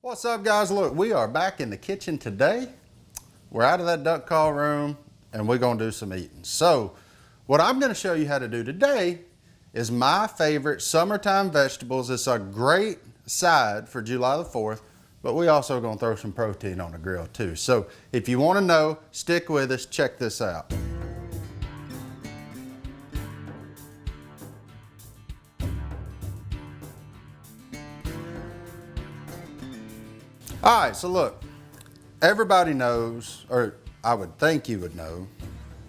What's up, guys? Look, we are back in the kitchen today. We're out of that duck call room and we're gonna do some eating. So what I'm gonna show you how to do today is my favorite summertime vegetables. It's a great side for July the 4th, but we also gonna throw some protein on the grill too. So if you wanna know, stick with us, check this out. All right, so look, everybody knows, or I would think you would know,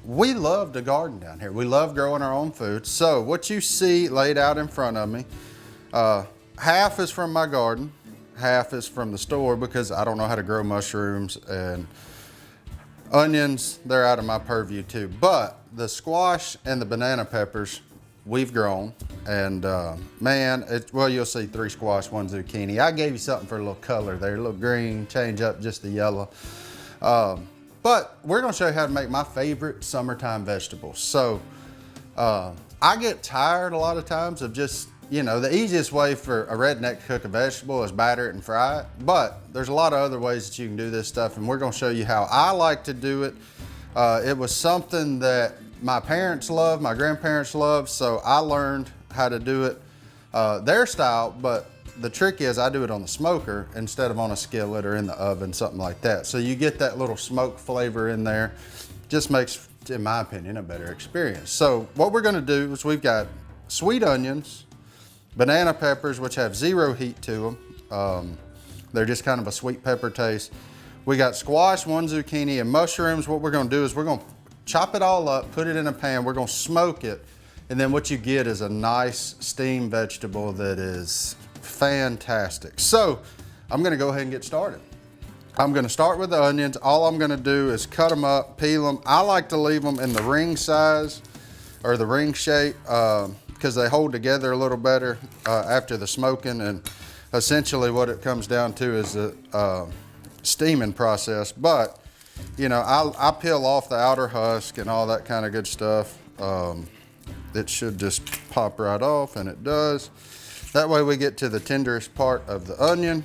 we love to garden down here. We love growing our own food. So what you see laid out in front of me, half is from my garden, half is from the store because I don't know how to grow mushrooms, and onions, they're out of my purview too. But the squash and the banana peppers, we've grown, and man, well, you'll see 3 squash, 1 zucchini. I gave you something for a little color there, a little green, change up just the yellow. But we're gonna show you how to make my favorite summertime vegetables. So I get tired a lot of times of just, the easiest way for a redneck to cook a vegetable is batter it and fry it. But there's a lot of other ways that you can do this stuff, and we're gonna show you how I like to do it. It was something that my parents loved, my grandparents loved, so I learned how to do it their style, but the trick is I do it on the smoker instead of on a skillet or in the oven, something like that. So you get that little smoke flavor in there. Just makes, in my opinion, a better experience. So what we're gonna do is we've got sweet onions, banana peppers, which have 0 heat to them. They're just kind of a sweet pepper taste. We got squash, 1 zucchini, and mushrooms. What we're gonna do is we're gonna chop it all up, put it in a pan, we're gonna smoke it, and then what you get is a nice steamed vegetable that is fantastic. So I'm gonna go ahead and get started. I'm gonna start with the onions. All I'm gonna do is cut them up, peel them. I like to leave them in the ring size or the ring shape because they hold together a little better after the smoking, and essentially what it comes down to is a steaming process. But I peel off the outer husk and all that kind of good stuff. It should just pop right off, and it does. That way we get to the tenderest part of the onion,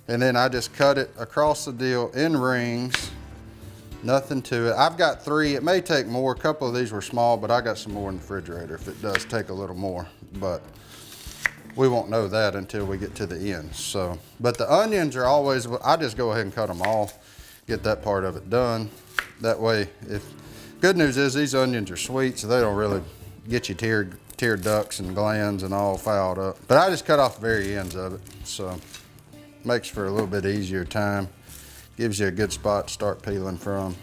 and then I just cut it across the deal in rings. Nothing to it. I've got 3. It may take more. A couple of these were small, but I got some more in the refrigerator if it does take a little more. But we won't know that until we get to the end. So, but the onions are always, I just go ahead and cut them all, get that part of it done. That way, good news is these onions are sweet, so they don't really get you tear ducts and glands and all fouled up. But I just cut off the very ends of it, so makes for a little bit easier time. Gives you a good spot to start peeling from.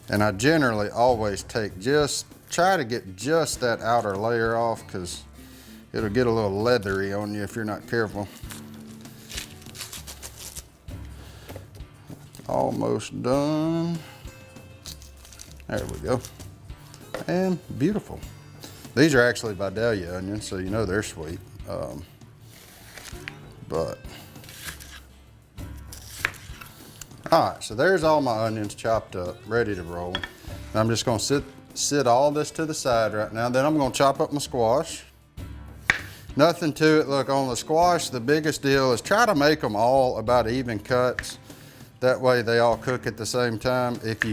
And I generally always try to get just that outer layer off, because it'll get a little leathery on you if you're not careful. Almost done. There we go. And beautiful. These are actually Vidalia onions, so you know they're sweet. But all right, so there's all my onions chopped up, ready to roll. And I'm just gonna sit all this to the side right now. Then I'm gonna chop up my squash. Nothing to it. Look, on the squash, the biggest deal is try to make them all about even cuts. That way they all cook at the same time. If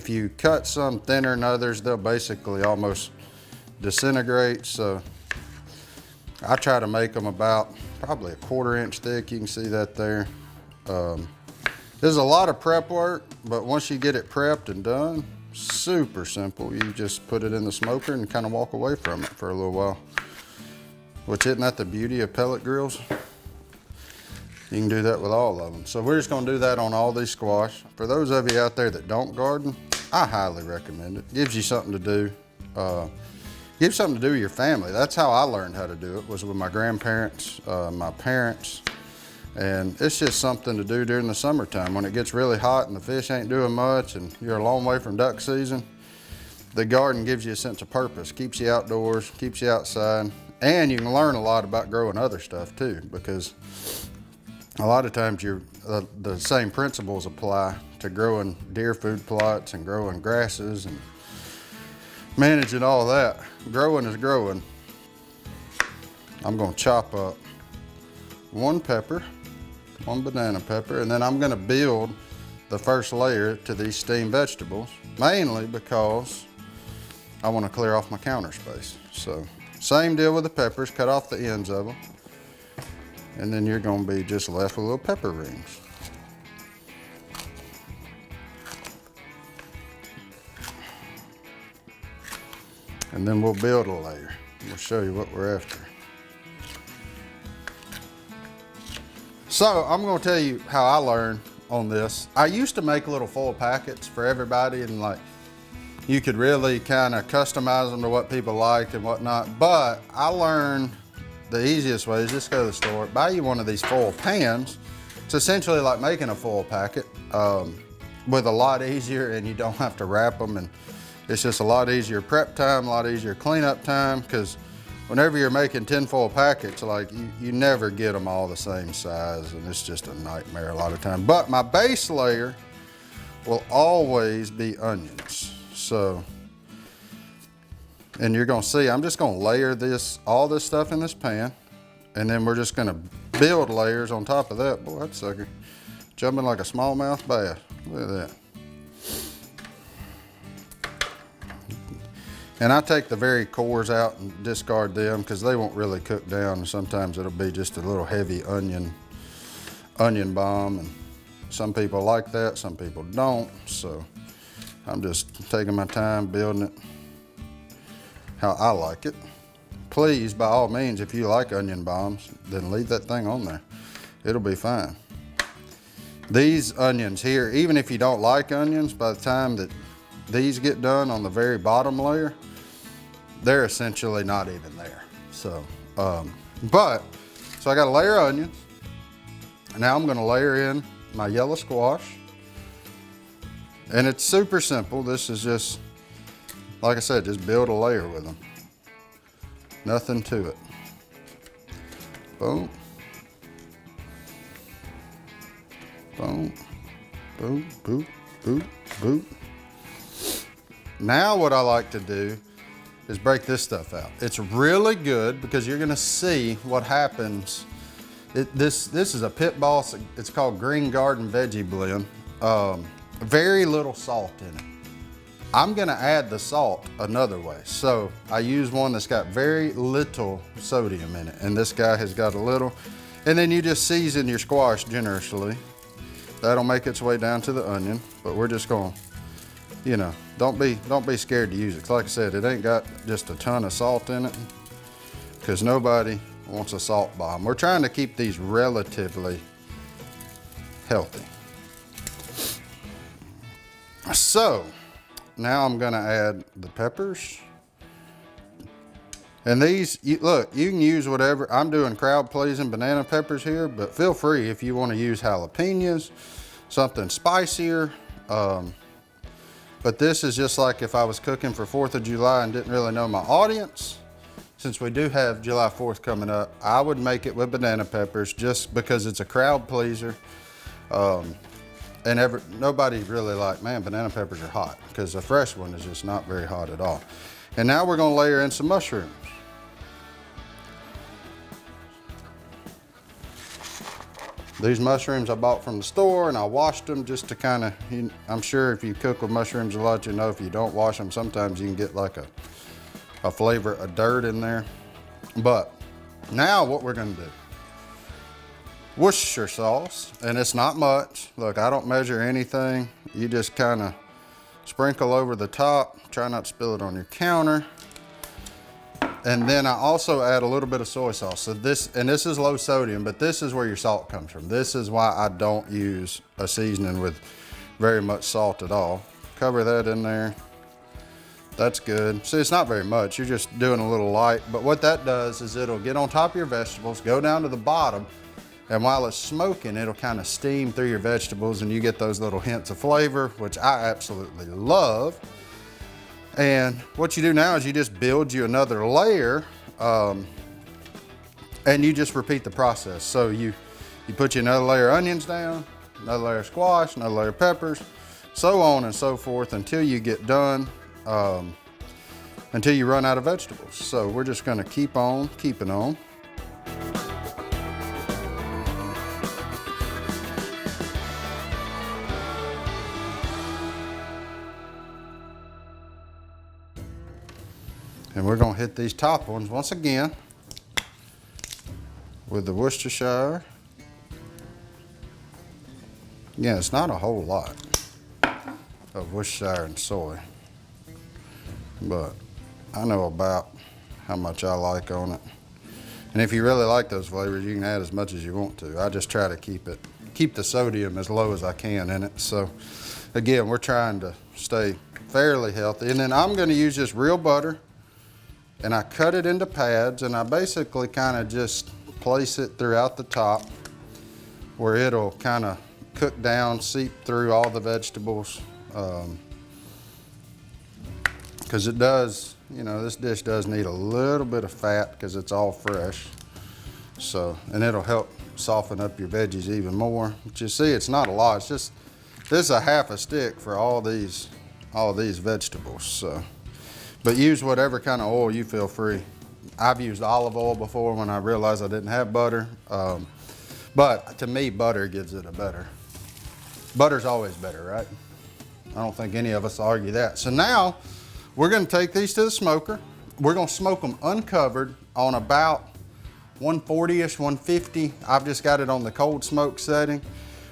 you cut some thinner than others, they'll basically almost disintegrate. So I try to make them about probably a 1/4 inch thick. You can see that there. There's a lot of prep work, but once you get it prepped and done, super simple. You just put it in the smoker and kind of walk away from it for a little while. Which, isn't that the beauty of pellet grills? You can do that with all of them. So we're just gonna do that on all these squash. For those of you out there that don't garden, I highly recommend it. Gives you something to do. Gives something to do with your family. That's how I learned how to do it, was with my grandparents, my parents. And it's just something to do during the summertime. When it gets really hot and the fish ain't doing much and you're a long way from duck season, the garden gives you a sense of purpose. Keeps you outdoors, keeps you outside. And you can learn a lot about growing other stuff too, because a lot of times the same principles apply to growing deer food plots and growing grasses and managing all that. Growing is growing. I'm gonna chop up one pepper, one banana pepper, and then I'm gonna build the first layer to these steamed vegetables, mainly because I wanna clear off my counter space. So same deal with the peppers, cut off the ends of them, and then you're gonna be just left with little pepper rings. And then we'll build a layer. We'll show you what we're after. So I'm gonna tell you how I learned on this. I used to make little foil packets for everybody, and like you could really kind of customize them to what people liked and whatnot. But I learned the easiest way is just go to the store, buy you one of these foil pans. It's essentially like making a foil packet with a lot easier, and you don't have to wrap them, and it's just a lot easier prep time, a lot easier cleanup time, because whenever you're making tinfoil packets, like you never get them all the same size, and it's just a nightmare a lot of time. But my base layer will always be onions. So, and you're gonna see, I'm just gonna layer all this stuff in this pan, and then we're just gonna build layers on top of that. Boy, that sucker jumping like a smallmouth bass. Look at that. And I take the very cores out and discard them because they won't really cook down, and sometimes it'll be just a little heavy onion bomb, and some people like that, some people don't. So I'm just taking my time building it how I like it. Please, by all means, if you like onion bombs, then leave that thing on there. It'll be fine. These onions here, even if you don't like onions, by the time that these get done on the very bottom layer, they're essentially not even there. So, so I got a layer of onions. Now I'm gonna layer in my yellow squash. And it's super simple. This is just, like I said, just build a layer with them. Nothing to it. Boom. Boom. Boom, boop, boop, boop. Now what I like to do is break this stuff out. It's really good because you're gonna see what happens. This is a Pit Boss, it's called Green Garden Veggie Blend. Very little salt in it. I'm gonna add the salt another way. So I use one that's got very little sodium in it, and this guy has got a little. And then you just season your squash generously. That'll make its way down to the onion, but we're just gonna, you know, don't be scared to use it. 'Cause like I said, it ain't got just a ton of salt in it, because nobody wants a salt bomb. We're trying to keep these relatively healthy. So now I'm gonna add the peppers. And these, look, you can use whatever. I'm doing crowd pleasing banana peppers here, but feel free if you want to use jalapenos, something spicier. But this is just like if I was cooking for 4th of July and didn't really know my audience. Since we do have July 4th coming up, I would make it with banana peppers just because it's a crowd pleaser. And nobody really like, man, banana peppers are hot, because a fresh one is just not very hot at all. And now we're gonna layer in some mushrooms. These mushrooms I bought from the store, and I washed them just to kind of, I'm sure if you cook with mushrooms a lot, you know if you don't wash them, sometimes you can get like a flavor of dirt in there. But now what we're gonna do, Worcestershire sauce, and it's not much. Look, I don't measure anything. You just kind of sprinkle over the top, try not to spill it on your counter. And then I also add a little bit of soy sauce. So this is low sodium, but this is where your salt comes from. This is why I don't use a seasoning with very much salt at all. Cover that in there. That's good. See, it's not very much. You're just doing a little light, but what that does is it'll get on top of your vegetables, go down to the bottom, and while it's smoking, it'll kind of steam through your vegetables, and you get those little hints of flavor, which I absolutely love. And what you do now is you just build you another layer, and you just repeat the process. So you put you another layer of onions down, another layer of squash, another layer of peppers, so on and so forth until you get done, until you run out of vegetables. So we're just gonna keep on keeping on. And we're gonna hit these top ones once again with the Worcestershire. Again, it's not a whole lot of Worcestershire and soy, but I know about how much I like on it. And if you really like those flavors, you can add as much as you want to. I just try to keep the sodium as low as I can in it. So again, we're trying to stay fairly healthy. And then I'm gonna use this real butter, and I cut it into pads, and I basically kind of just place it throughout the top where it'll kind of cook down, seep through all the vegetables. Because it does, you know, this dish does need a little bit of fat because it's all fresh. So, and it'll help soften up your veggies even more. But you see, it's not a lot. It's just, this is a half a stick for all these vegetables. So, but use whatever kind of oil you feel free. I've used olive oil before when I realized I didn't have butter. But to me, butter gives it a better. Butter's always better, right? I don't think any of us argue that. So now, we're gonna take these to the smoker. We're gonna smoke them uncovered on about 140-ish, 150. I've just got it on the cold smoke setting.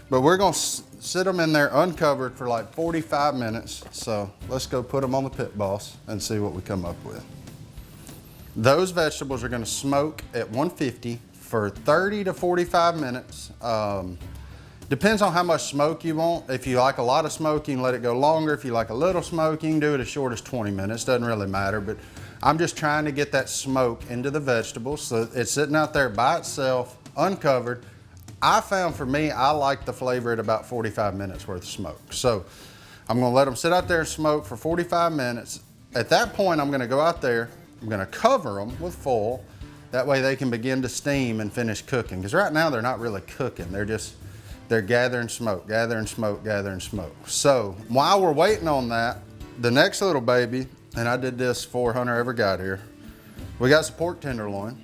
But we're gonna sit them in there uncovered for like 45 minutes. So let's go put them on the pit boss and see what we come up with. Those vegetables are gonna smoke at 150 for 30 to 45 minutes. Depends on how much smoke you want. If you like a lot of smoke, you can let it go longer. If you like a little smoke, you can do it as short as 20 minutes. Doesn't really matter, but I'm just trying to get that smoke into the vegetables. So it's sitting out there by itself, uncovered. I found for me, I like the flavor at about 45 minutes worth of smoke. So I'm gonna let them sit out there and smoke for 45 minutes. At that point, I'm gonna go out there, I'm gonna cover them with foil. That way they can begin to steam and finish cooking. Because right now they're not really cooking. They're gathering smoke, gathering smoke, gathering smoke. So while we're waiting on that, the next little baby, and I did this before Hunter ever got here, we got some pork tenderloin.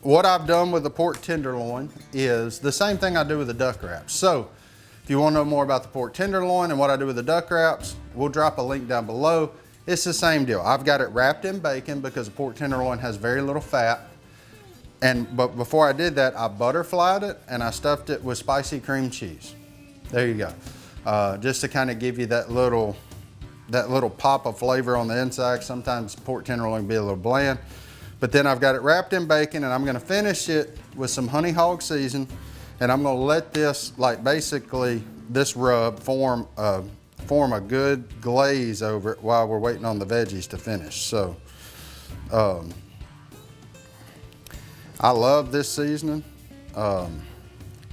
What I've done with the pork tenderloin is the same thing I do with the duck wraps. So if you want to know more about the pork tenderloin and what I do with the duck wraps, we'll drop a link down below. It's the same deal. I've got it wrapped in bacon because the pork tenderloin has very little fat. But before I did that, I butterflied it and I stuffed it with spicy cream cheese. There you go. Just to kind of give you that little pop of flavor on the inside. Sometimes pork tenderloin can be a little bland. But then I've got it wrapped in bacon, and I'm gonna finish it with some honey hog season, and I'm gonna let this, like basically this rub form a good glaze over it while we're waiting on the veggies to finish. So I love this seasoning.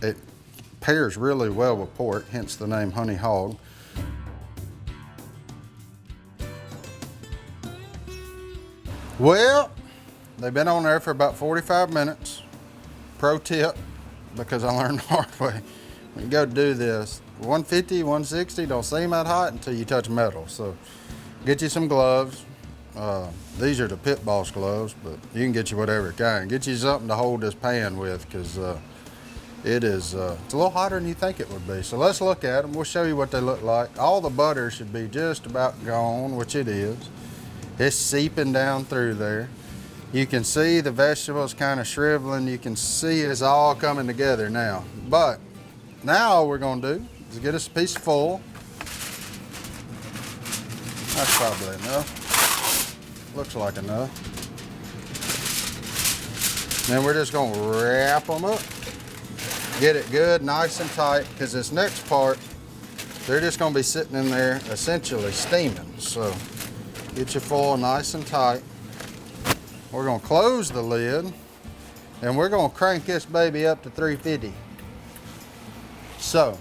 It pairs really well with pork, hence the name honey hog. Well, they've been on there for about 45 minutes. Pro tip, because I learned the hard way. When you go do this, 150, 160 don't seem that hot until you touch metal. So get you some gloves. These are the pit boss gloves, but you can get you whatever kind. Get you something to hold this pan with, because it's a little hotter than you think it would be. So let's look at them. We'll show you what they look like. All the butter should be just about gone, which it is. It's seeping down through there. You can see the vegetables kind of shriveling. You can see it's all coming together now. But now all we're gonna do is get us a piece of foil. That's probably enough. Looks like enough. Then we're just gonna wrap them up. Get it good, nice and tight, because this next part, they're just gonna be sitting in there essentially steaming. So get your foil nice and tight. We're gonna close the lid, and we're gonna crank this baby up to 350. So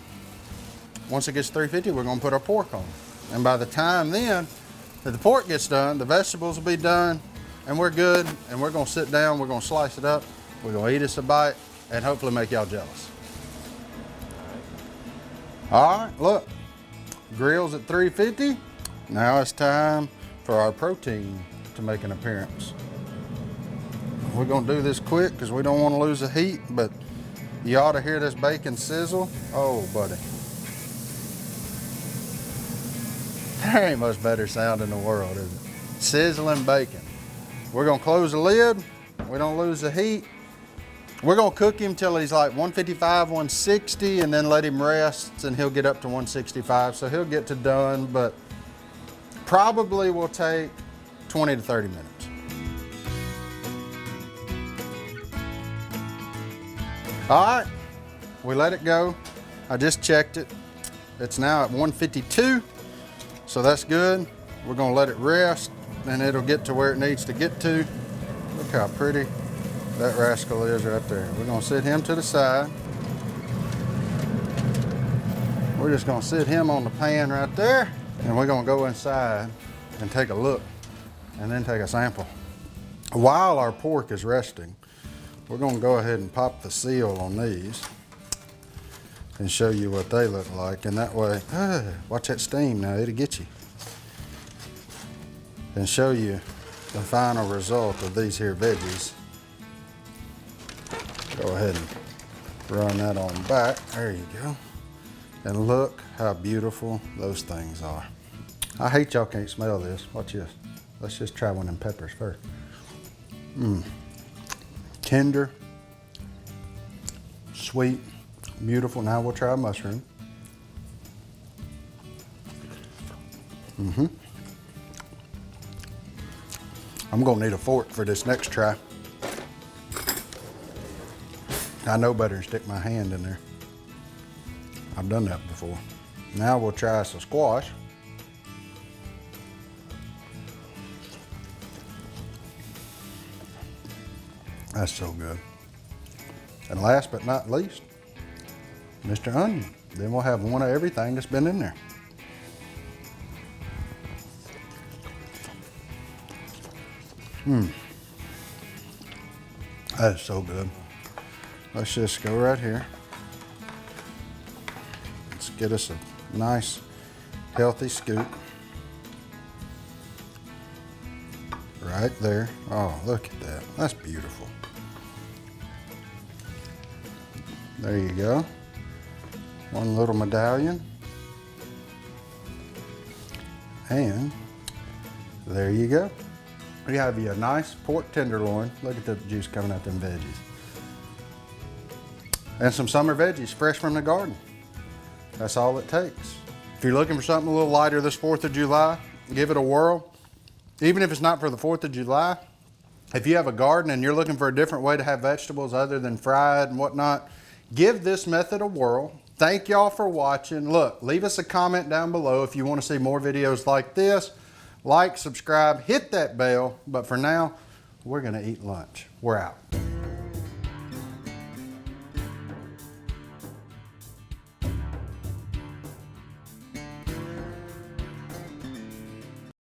once it gets 350, we're gonna put our pork on. And by the time then that the pork gets done, the vegetables will be done, and we're good, and we're gonna sit down, we're gonna slice it up, we're gonna eat us a bite, and hopefully make y'all jealous. All right, look, grill's at 350. Now it's time for our protein to make an appearance. We're gonna do this quick because we don't want to lose the heat, but you ought to hear this bacon sizzle. Oh, buddy. There ain't much better sound in the world, is it? Sizzling bacon. We're gonna close the lid. We don't lose the heat. We're gonna cook him till he's like 155, 160, and then let him rest, and he'll get up to 165. So he'll get to done, but probably will take 20 to 30 minutes. All right, we let it go. I just checked it. It's now at 152, so that's good. We're gonna let it rest, and it'll get to where it needs to get to. Look how pretty that rascal is right there. We're gonna sit him to the side. We're just gonna sit him on the pan right there, and we're gonna go inside and take a look, and then take a sample. While our pork is resting, we're gonna go ahead and pop the seal on these and show you what they look like. And that way, watch that steam now, it'll get you. And show you the final result of these here veggies. Go ahead and run that on back. There you go. And look how beautiful those things are. I hate y'all can't smell this. Watch this. Let's just try one of them peppers first. Tender, sweet, beautiful. Now we'll try a mushroom. I'm gonna need a fork for this next try. I know better than stick my hand in there. I've done that before. Now we'll try some squash. That's so good. And last but not least, Mr. Onion. Then we'll have one of everything that's been in there. That is so good. Let's just go right here. Let's get us a nice, healthy scoop. Right there. Oh, look at that. That's beautiful. There you go. One little medallion. And there you go. We have you a nice pork tenderloin. Look at the juice coming out them veggies. And some summer veggies fresh from the garden. That's all it takes. If you're looking for something a little lighter this 4th of July, give it a whirl. Even if it's not for the 4th of July, if you have a garden and you're looking for a different way to have vegetables other than fried and whatnot, give this method a whirl. Thank y'all for watching. Look, leave us a comment down below if you want to see more videos like this. Like, subscribe, hit that bell. But for now, we're gonna eat lunch. We're out.